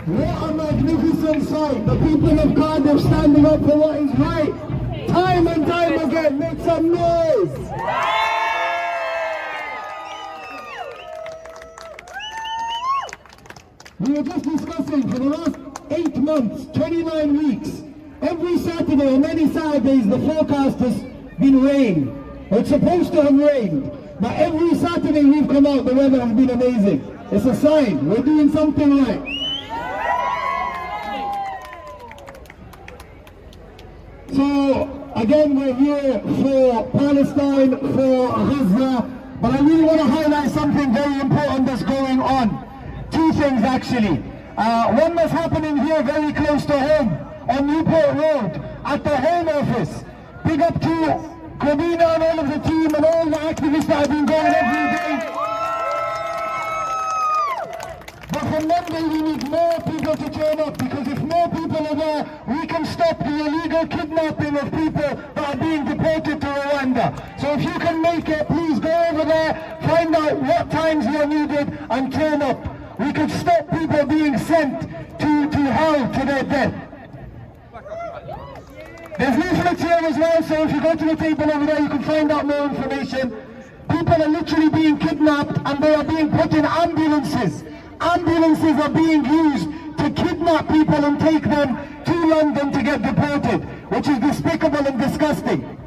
What a magnificent sight. The people of Cardiff standing up for what is right. Time and time again, make some noise. We were just discussing for the last 8 months, 29 weeks, every Saturday or many Saturdays the forecast has been rain. It's supposed to have rained, but every Saturday we've come out, the weather has been amazing. It's a sign, we're doing something right. So, again, we're here for Palestine, for Gaza, but I really want to highlight something very important that's going on. 2 things actually. One that's happening here very close to home, on Newport Road, at the Home Office. Big up to Kobina and all of the team and all the activists that have been going every day. But for Monday we need more people to turn up, because if more people are there, we can stop the illegal kidnapping of people that are being deported to Rwanda. So if you can make it, please go over there, find out what times you are needed and turn up. We could stop people being sent to hell to their death. There's leaflets here as well, so if you go to the table over there, you can find out more information. People are literally being kidnapped and they are being put in ambulances. Ambulances are being used to kidnap people and take them to London to get deported, which is despicable and disgusting.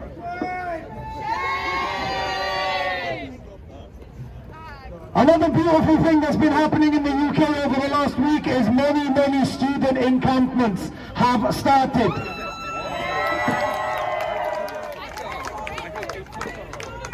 Another beautiful thing that's been happening in the UK over the last week is many student encampments have started.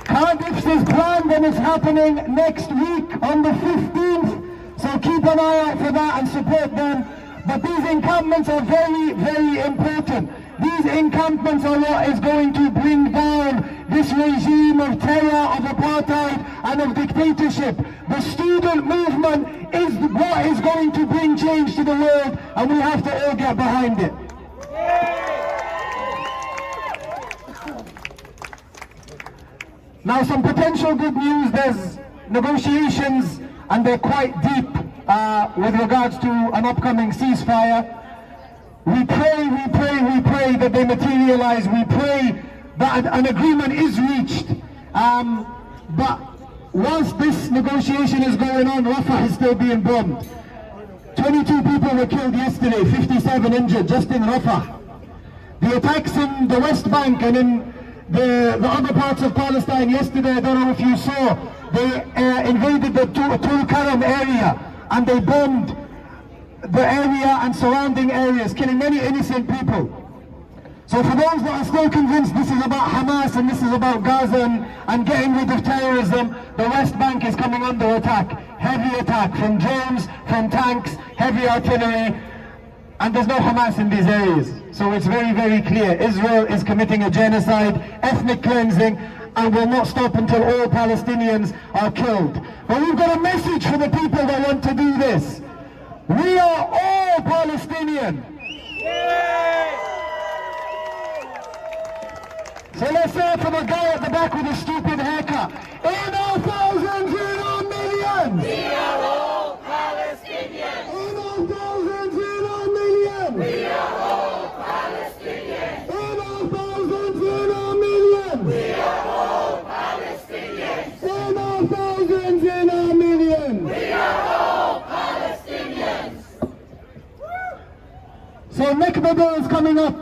Cardiff's is planned and it's happening next week on the 15th, so keep an eye out for that and support them. But these encampments are very important. These encampments are what is going to bring down this regime of terror, of apartheid and of dictatorship. The student movement is what is going to bring change to the world, and we have to all get behind it. Now, some potential good news. There's negotiations and they're quite deep with regards to an upcoming ceasefire. We pray that they materialize. We pray that an agreement is reached. But whilst this negotiation is going on, Rafah is still being bombed. 22 people were killed yesterday, 57 injured just in Rafah. The attacks in the West Bank and in the other parts of Palestine yesterday, I don't know if you saw, they invaded the Tulkarem area and they bombed the area and surrounding areas, killing many innocent people. So for those that are still convinced this is about Hamas and this is about Gaza and getting rid of terrorism, the West Bank is coming under attack. Heavy attack from drones, from tanks, heavy artillery, and there's no Hamas in these areas. So it's very clear. Israel is committing a genocide, ethnic cleansing, and will not stop until all Palestinians are killed. But we've got a message for the people that want to do this. We are all Palestinian. So let's say for the guy at the back with the stupid haircut. In our thousands, in our millions. We are all Palestinians. In our thousands, in our millions. We are all Palestinians. In our thousands, in our millions. We are all Palestinians. In our thousands, in our millions. We are all Palestinians. So Nakba Day is coming up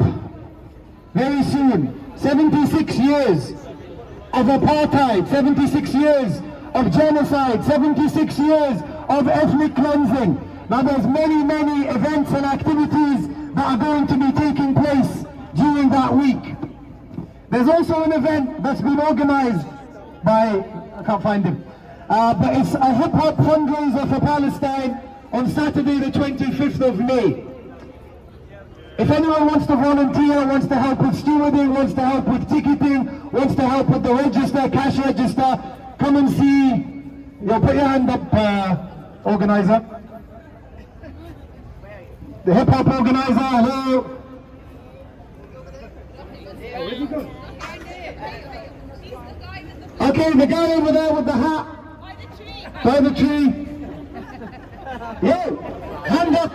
very soon. 76 years of apartheid, 76 years of genocide, 76 years of ethnic cleansing. Now there's many events and activities that are going to be taking place during that week. There's also an event that's been organized by, I can't find him, but it's a hip-hop fundraiser for Palestine on Saturday the 25th of May. If anyone wants to volunteer, wants to help with stewarding, wants to help with ticketing, wants to help with the register, cash register, come and see. Put your hand up, organizer. The hip-hop organizer, hello. Where'd you go? Okay, the guy over there with the hat. By the tree. Yo, hand up.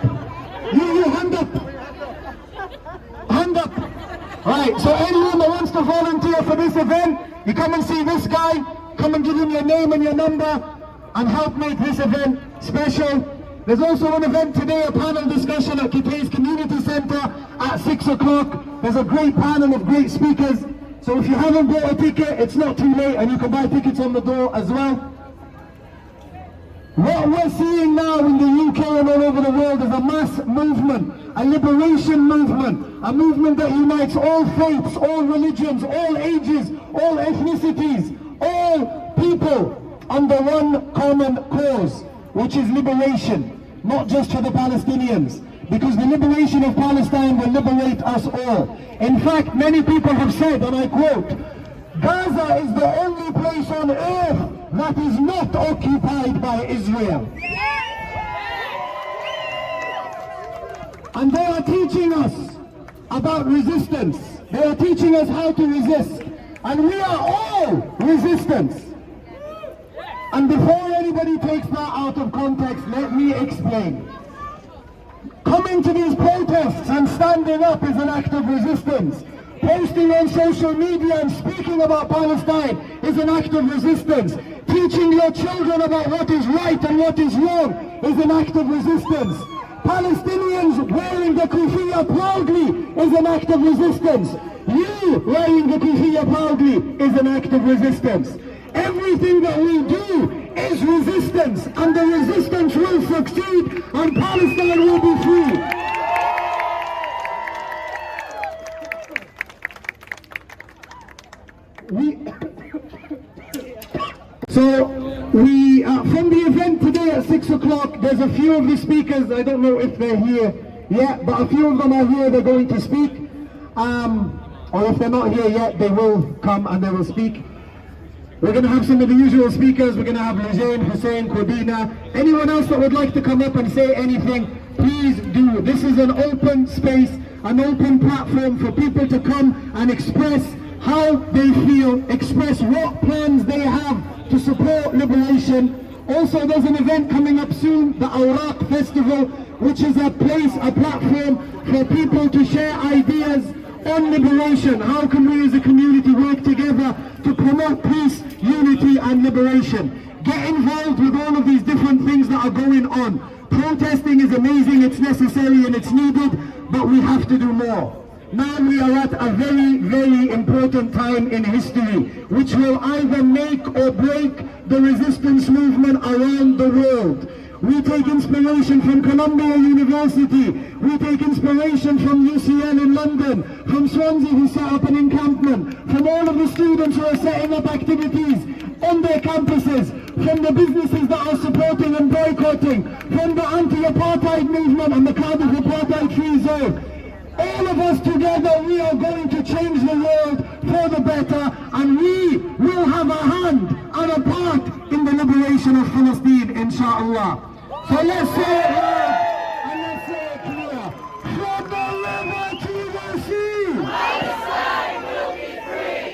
Right, so anyone that wants to volunteer for this event, you come and see this guy, come and give him your name and your number, and help make this event special. There's also an event today, a panel discussion at Kitay's Community Centre at 6 o'clock. There's a great panel of great speakers. So if you haven't bought a ticket, it's not too late, and you can buy tickets on the door as well. What we're seeing now in the UK and all over the world is a mass movement, a liberation movement, a movement that unites all faiths, all religions, all ages, all ethnicities, all people under one common cause, which is liberation, not just for the Palestinians, because the liberation of Palestine will liberate us all. In fact, many people have said, and I quote, Gaza is the only place on earth that is not occupied by Israel. And they are teaching us about resistance. They are teaching us how to resist. And we are all resistance. And before anybody takes that out of context, let me explain. Coming to these protests and standing up is an act of resistance. Posting on social media and speaking about Palestine is an act of resistance. Teaching your children about what is right and what is wrong is an act of resistance. Palestinians wearing the kufiya proudly is an act of resistance. You wearing the kufiya proudly is an act of resistance. Everything that we do is resistance, and the resistance will succeed, and Palestine will be free. From the event today at 6 o'clock, there's a few of the speakers, I don't know if they're here yet, but a few of them are here, they're going to speak. Or if they're not here yet, they will come and they will speak. We're going to have some of the usual speakers. We're going to have Lajain, Hussein, Kodina. Anyone else that would like to come up and say anything, please do. This is an open space, an open platform for people to come and express how they feel, express what plans they have to support liberation. Also, there's an event coming up soon, the Awraq Festival, which is a place, a platform for people to share ideas on liberation. How can we as a community work together to promote peace, unity and liberation? Get involved with all of these different things that are going on. Protesting is amazing, it's necessary and it's needed, but we have to do more. Now we are at a very, very important time in history, which will either make or break the resistance movement around the world. We take inspiration from Columbia University, we take inspiration from UCL in London, from Swansea who set up an encampment, from all of the students who are setting up activities on their campuses, from the businesses that are supporting and boycotting, from the anti-apartheid movement and the Cardiff Apartheid-Free Zone. All of us together, we are going to change the world for the better, and we will have a hand and a part in the liberation of Palestine, inshallah. So let's say it loud and let's say it clear. From the river to the sea, Palestine will be free.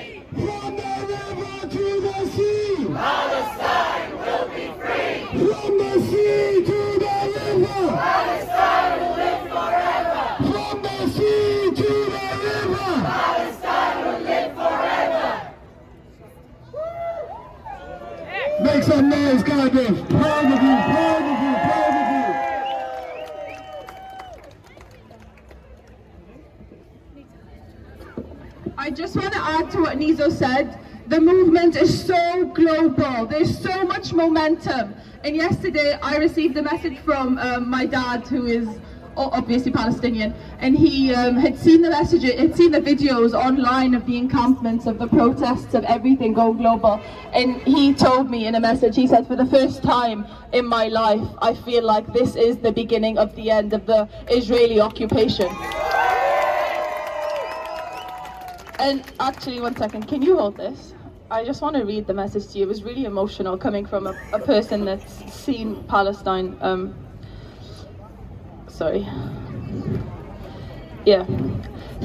from the river to the sea, Palestine will be free. from the sea to the river, Palestine will live forever. from the sea to the river. Palestine will live forever. Make some noise, Cardiff. Proud of you, proud of you, proud of you. I just want to add to what Nizo said. The movement is so global. There's so much momentum. And yesterday I received a message from my dad, who is obviously Palestinian, and he had seen the messages, had seen the videos online of the encampments, of the protests, of everything going global. And he told me in a message, he said, for the first time in my life, I feel like this is the beginning of the end of the Israeli occupation. And actually, one second, can you hold this? I just want to read the message to you. It was really emotional coming from a person that's seen Palestine. Sorry. Yeah.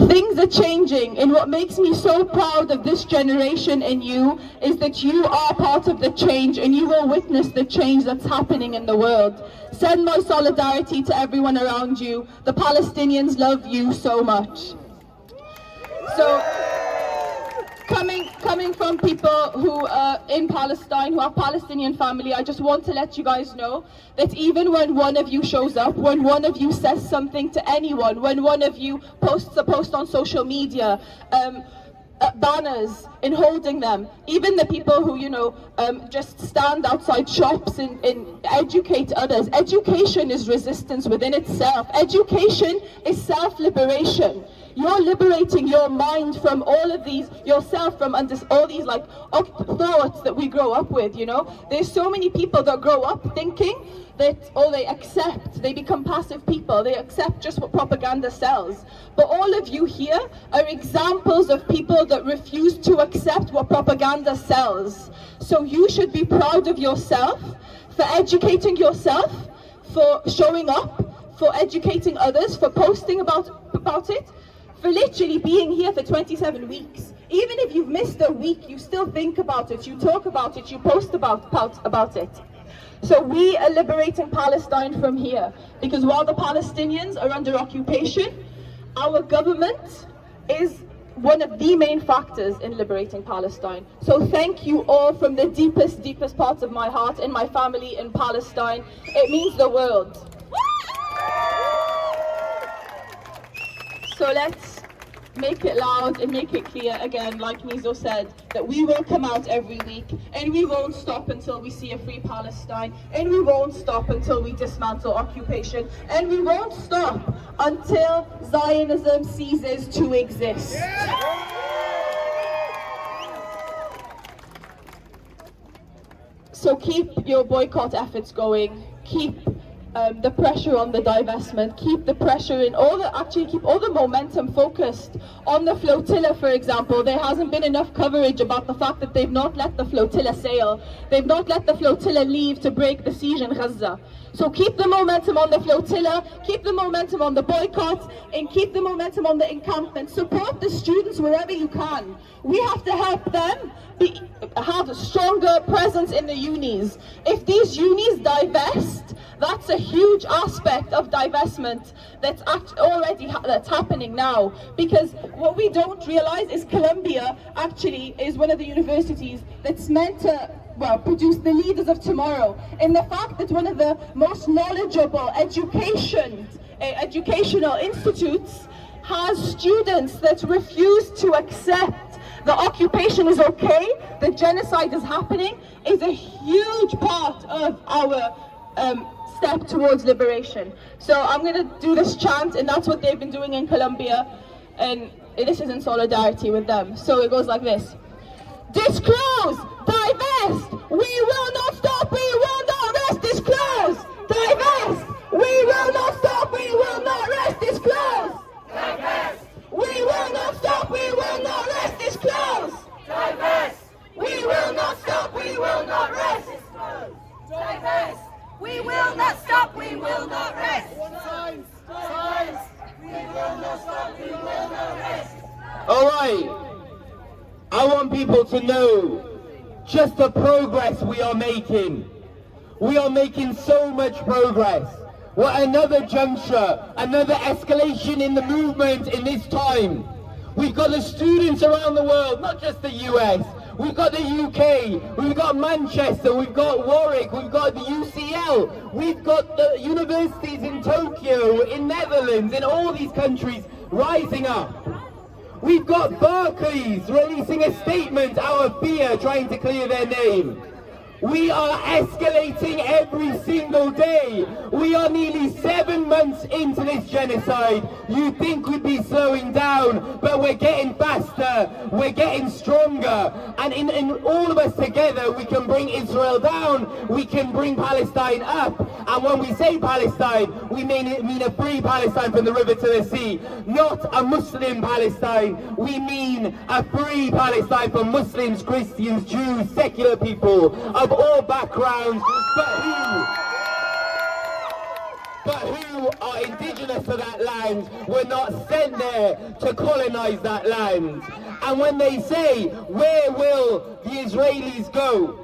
Things are changing, and what makes me so proud of this generation and you is that you are part of the change, and you will witness the change that's happening in the world. Send my solidarity to everyone around you. The Palestinians love you so much. So coming from people who are in Palestine, who have Palestinian family, I just want to let you guys know that even when one of you shows up, when one of you says something to anyone, when one of you posts a post on social media, banners in holding them, even the people who, you know, just stand outside shops and educate others. Education is resistance within itself. Education is self-liberation. You're liberating your mind from all of these, yourself from all these like thoughts that we grow up with, you know. There's so many people that grow up thinking that, oh, they accept, they become passive people, they accept just what propaganda sells. But all of you here are examples of people that refuse to accept what propaganda sells. So you should be proud of yourself for educating yourself, for showing up, for educating others, for posting about it, for literally being here for 27 weeks. Even if you've missed a week, you still think about it, you talk about it, you post about it. So we are liberating Palestine from here, because while the Palestinians are under occupation, our government is one of the main factors in liberating Palestine. So thank you all from the deepest parts of my heart and my family in Palestine. It means the world. So let's make it loud and make it clear again, like Nizo said, that we will come out every week and we won't stop until we see a free Palestine, and we won't stop until we dismantle occupation, and we won't stop until Zionism ceases to exist. So keep your boycott efforts going, keep the pressure on the divestment, keep the pressure in keep all the momentum focused on the flotilla. For example, there hasn't been enough coverage about the fact that they've not let the flotilla sail, they've not let the flotilla leave to break the siege in Gaza. So keep the momentum on the flotilla, keep the momentum on the boycotts, and keep the momentum on the encampment. Support the students wherever you can. We have to help them have a stronger presence in the unis. If these unis divest, that's a huge aspect of divestment that's that's happening now. Because what we don't realize is Columbia actually is one of the universities that's meant to produce the leaders of tomorrow. And the fact that one of the most knowledgeable educational institutes has students that refuse to accept the occupation is okay, the genocide is happening, is a huge part of our step towards liberation. So I'm going to do this chant, and that's what they've been doing in Colombia, and this is in solidarity with them. So it goes like this. Disclose, divest, we will not stop, we will not rest. Disclose, divest, we will not stop, we will not rest. Disclose, divest, we will not stop, we will not rest. Disclose, divest, we will not stop, we will not rest. Disclose, divest, we will not stop, we will not rest. Signs, we will not stop, we will not rest. All right. I want people to know just the progress we are making. We are making so much progress. What another juncture, another escalation in the movement in this time. We've got the students around the world, not just the US. We've got the UK, we've got Manchester, we've got Warwick, we've got the UCL, we've got the universities in Tokyo, in Netherlands, in all these countries rising up. We've got Berkeley's releasing a statement out of fear, trying to clear their name. We are escalating every single day. We are nearly 7 months into this genocide. You'd think we'd be slowing down, but we're getting faster, we're getting stronger. And in all of us together, we can bring Israel down, we can bring Palestine up. And when we say Palestine, we mean a free Palestine from the river to the sea, not a Muslim Palestine. We mean a free Palestine for Muslims, Christians, Jews, secular people of all backgrounds, but who are indigenous to that land, were not sent there to colonize that land. And when they say, where will the Israelis go?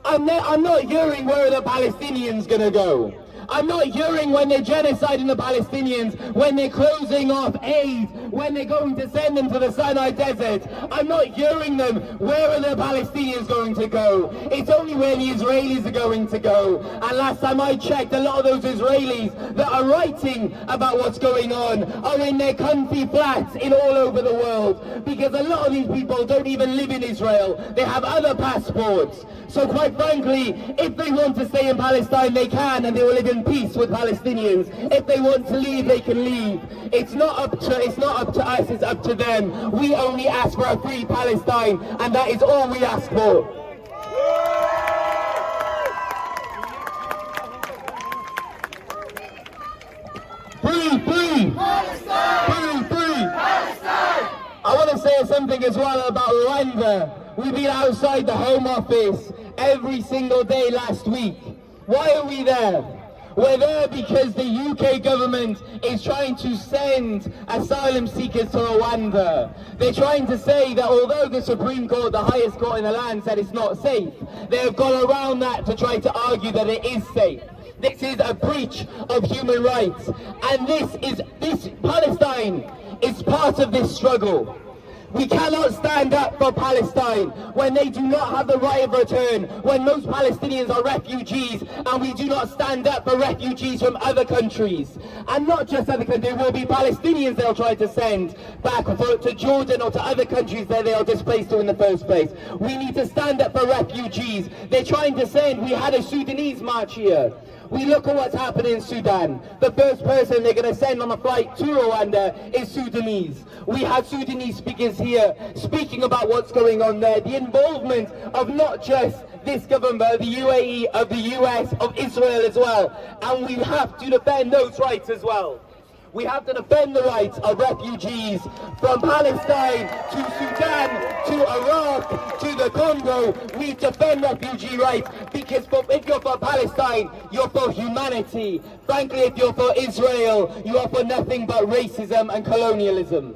I'm not hearing where the Palestinians gonna go. I'm not hearing when they're genociding the Palestinians, when they're closing off aid, when they're going to send them to the Sinai Desert. I'm not hearing them, where are the Palestinians going to go? It's only where the Israelis are going to go. And last time I checked, a lot of those Israelis that are writing about what's going on are in their comfy flats in all over the world, because a lot of these people don't even live in Israel. They have other passports. So quite frankly, if they want to stay in Palestine, they can, and they will live in peace with Palestinians. If they want to leave, they can leave. It's not up to us, it's up to them. We only ask for a free Palestine, and that is all we ask for. Free! Palestine! Free! Palestine! I want to say something as well about Rwanda. We've been outside the Home Office every single day last week. Why are we there? We're there because the UK government is trying to send asylum seekers to Rwanda. They're trying to say that although the Supreme Court, the highest court in the land, said it's not safe, they've gone around that to try to argue that it is safe. This is a breach of human rights, and this Palestine is part of this struggle. We cannot stand up for Palestine when they do not have the right of return, when most Palestinians are refugees, and we do not stand up for refugees from other countries. And not just other countries, there will be Palestinians they'll try to send back to Jordan or to other countries that they are displaced to in the first place. We need to stand up for refugees. They're trying to send, we had a Sudanese march here. We look at what's happening in Sudan. The first person they're going to send on a flight to Rwanda is Sudanese. We had Sudanese speakers here speaking about what's going on there. The involvement of not just this government, but the UAE, of the US, of Israel as well. And we have to defend those rights as well. We have to defend the rights of refugees from Palestine to Sudan to Iraq to the Congo. We defend refugee rights because if you're for Palestine, you're for humanity. Frankly, if you're for Israel, you are for nothing but racism and colonialism.